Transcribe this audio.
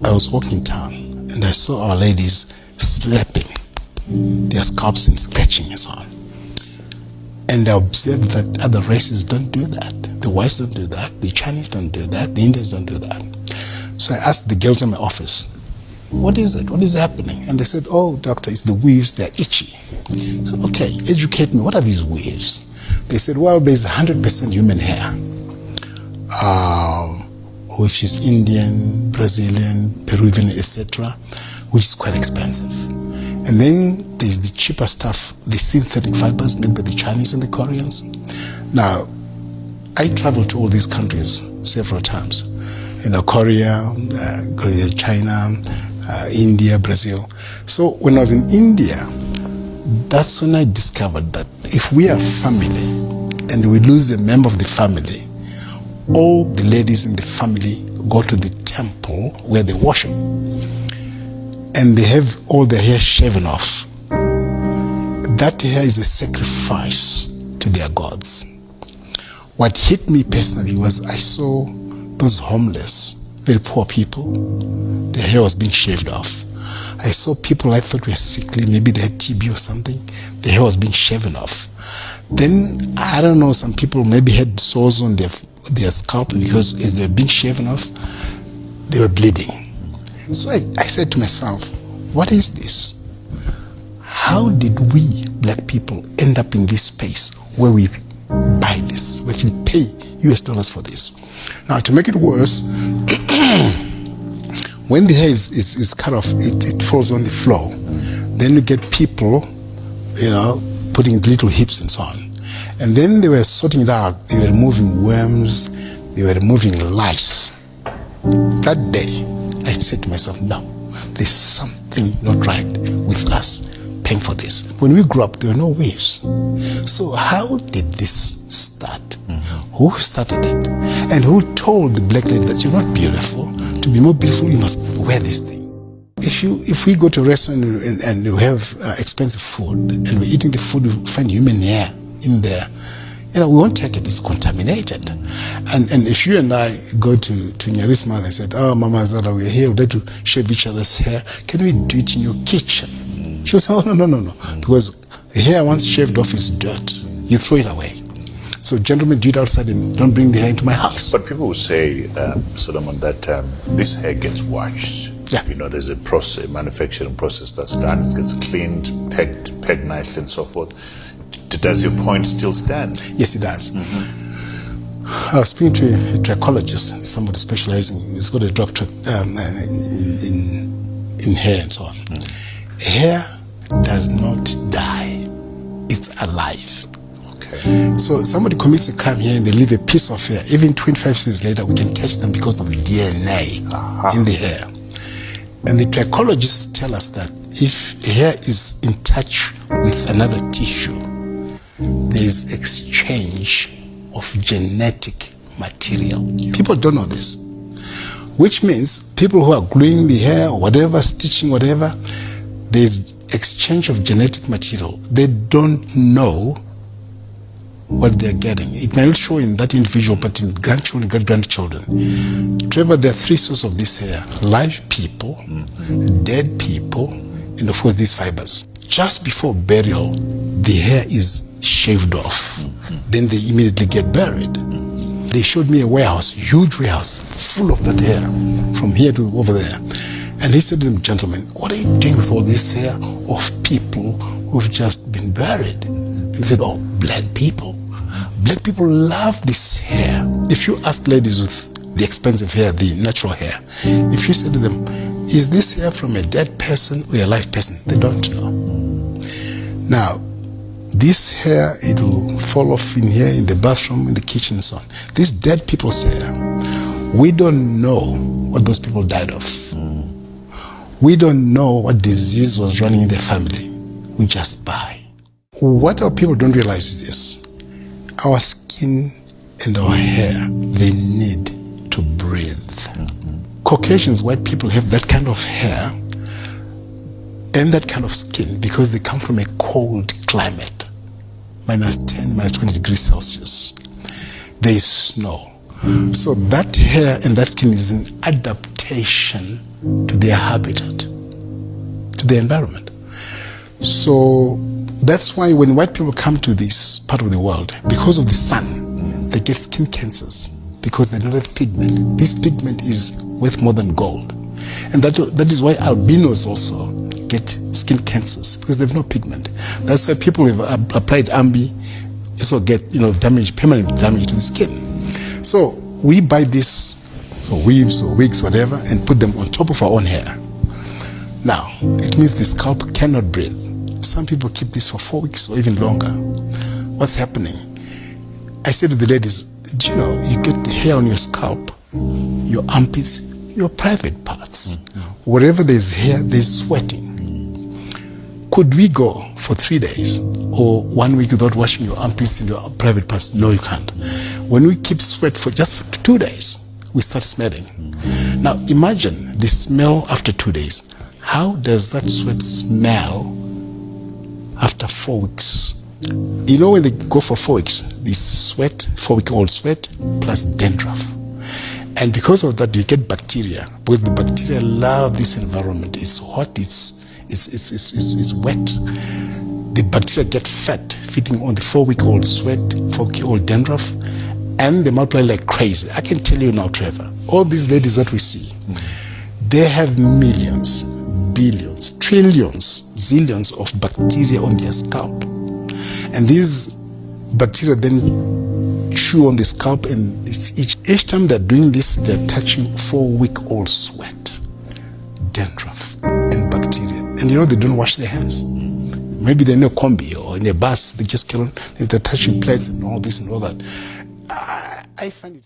I was walking in town and I saw our ladies slapping their scalps and scratching and so on. And I observed that other races don't do that. The whites don't do that. The Chinese don't do that. The Indians don't do that. So I asked the girls in my office, what is it? What is happening? And they said, oh, doctor, it's the weaves. They're itchy. I said, okay, educate me. What are these weaves? They said, well, there's 100% human hair, which is Indian, Brazilian, Peruvian, etc., which is quite expensive. And then there's the cheaper stuff, the synthetic fibers made by the Chinese and the Koreans. Now, I traveled to all these countries several times. Korea, China, India, Brazil. So when I was in India, that's when I discovered that if we are family and we lose a member of the family, all the ladies in the family go to the temple where they worship. And they have all their hair shaven off. That hair is a sacrifice to their gods. What hit me personally was I saw those homeless, very poor people, their hair was being shaved off. I saw people I thought were sickly, maybe they had TB or something, their hair was being shaven off. Then, I don't know, some people maybe had sores on their scalp because as they were being shaven off, they were bleeding. So I said to myself, what is this? How did we, black people, end up in this space where we buy this, we actually pay US dollars for this? Now, to make it worse, when the hair is cut off, it falls on the floor. Then you get people, putting little hips and so on. And then they were sorting it out. They were removing worms. They were removing lice. That day, I said to myself, no, there's something not right with us paying for this. When we grew up, there were no waves. So how did this start? Who started it? And who told the black lady that you're not beautiful? To be more beautiful, you must wear this thing. If we go to a restaurant and we have expensive food, and we're eating the food, we find human hair in there, we won't take it, it's contaminated. And if you and I go to Nyari's mother and said, oh, Mama Zara, we're here, we'd like to shave each other's hair, can we do it in your kitchen? She'll say, oh, no, because the hair once shaved off is dirt, you throw it away. So gentlemen, do it outside and don't bring the hair into my house. But people will say, Solomon, that this hair gets washed. Yeah. There's a process, manufacturing process that's done. It gets cleaned, pegged nicely and so forth. Does your point still stand? Yes, it does. I was speaking to a trichologist, somebody specializing, he's got a doctorate in hair and so on. Hair does not die. It's alive. Okay. So somebody commits a crime here and they leave a piece of hair. Even 25 years later, we can catch them because of DNA in the hair. And the trichologists tell us that if hair is in touch with another tissue, there is exchange of genetic material. People don't know this. Which means people who are gluing the hair or whatever, stitching whatever, there's exchange of genetic material. They don't know what they're getting. It may not show in that individual, but in grandchildren, great-grandchildren. Trevor, there are three sources of this hair: live people, dead people, and of course these fibers. Just before burial, the hair is shaved off. Then they immediately get buried. They showed me a warehouse, huge warehouse, full of that hair, from here to over there. And he said to them, gentlemen, what are you doing with all this hair of people who've just been buried? And he said, oh, black people. Black people love this hair. If you ask ladies with the expensive hair, the natural hair, if you say to them, is this hair from a dead person or a live person? They don't know. Now, this hair, it will fall off in here, in the bathroom, in the kitchen, and so on. These dead people's hair, we don't know what those people died of. We don't know what disease was running in their family. We just buy. What our people don't realize is this: our skin and our hair, they need to breathe. Caucasians, white people, have that kind of hair and that kind of skin because they come from a cold climate, -10, -20 degrees Celsius. There is snow. So that hair and that skin is an adaptation adaptation to their habitat, to their environment. So that's why when white people come to this part of the world, because of the sun, they get skin cancers because they don't have pigment. This pigment is worth more than gold. And that is why albinos also get skin cancers, because they have no pigment. That's why people who have applied Ambi also get damage, permanent damage to the skin. So we buy this weaves or wigs, whatever, and put them on top of our own hair. Now, it means the scalp cannot breathe. Some people keep this for 4 weeks or even longer. What's happening? I said to the ladies, do you know, you get the hair on your scalp, your armpits, your private parts. Wherever there's hair, there's sweating. Could we go for 3 days or 1 week without washing your armpits and your private parts? No, you can't. When we keep sweat for just 2 days, we start smelling. Now imagine the smell after 2 days. How does that sweat smell after 4 weeks? You know, when they go for 4 weeks, this sweat, 4-week-old sweat, plus dandruff. And because of that, you get bacteria, because the bacteria love this environment. It's hot, it's wet. The bacteria get fat, feeding on the 4-week-old sweat, 4-week-old dandruff, and they multiply like crazy. I can tell you now, Trevor, all these ladies that we see, they have millions, billions, trillions, zillions of bacteria on their scalp. And these bacteria then chew on the scalp, and each time they're doing this, they're touching 4-week-old sweat, dandruff, and bacteria. And they don't wash their hands. Maybe they're in a combi or in a bus, they just they're touching plates and all this and all that. I find it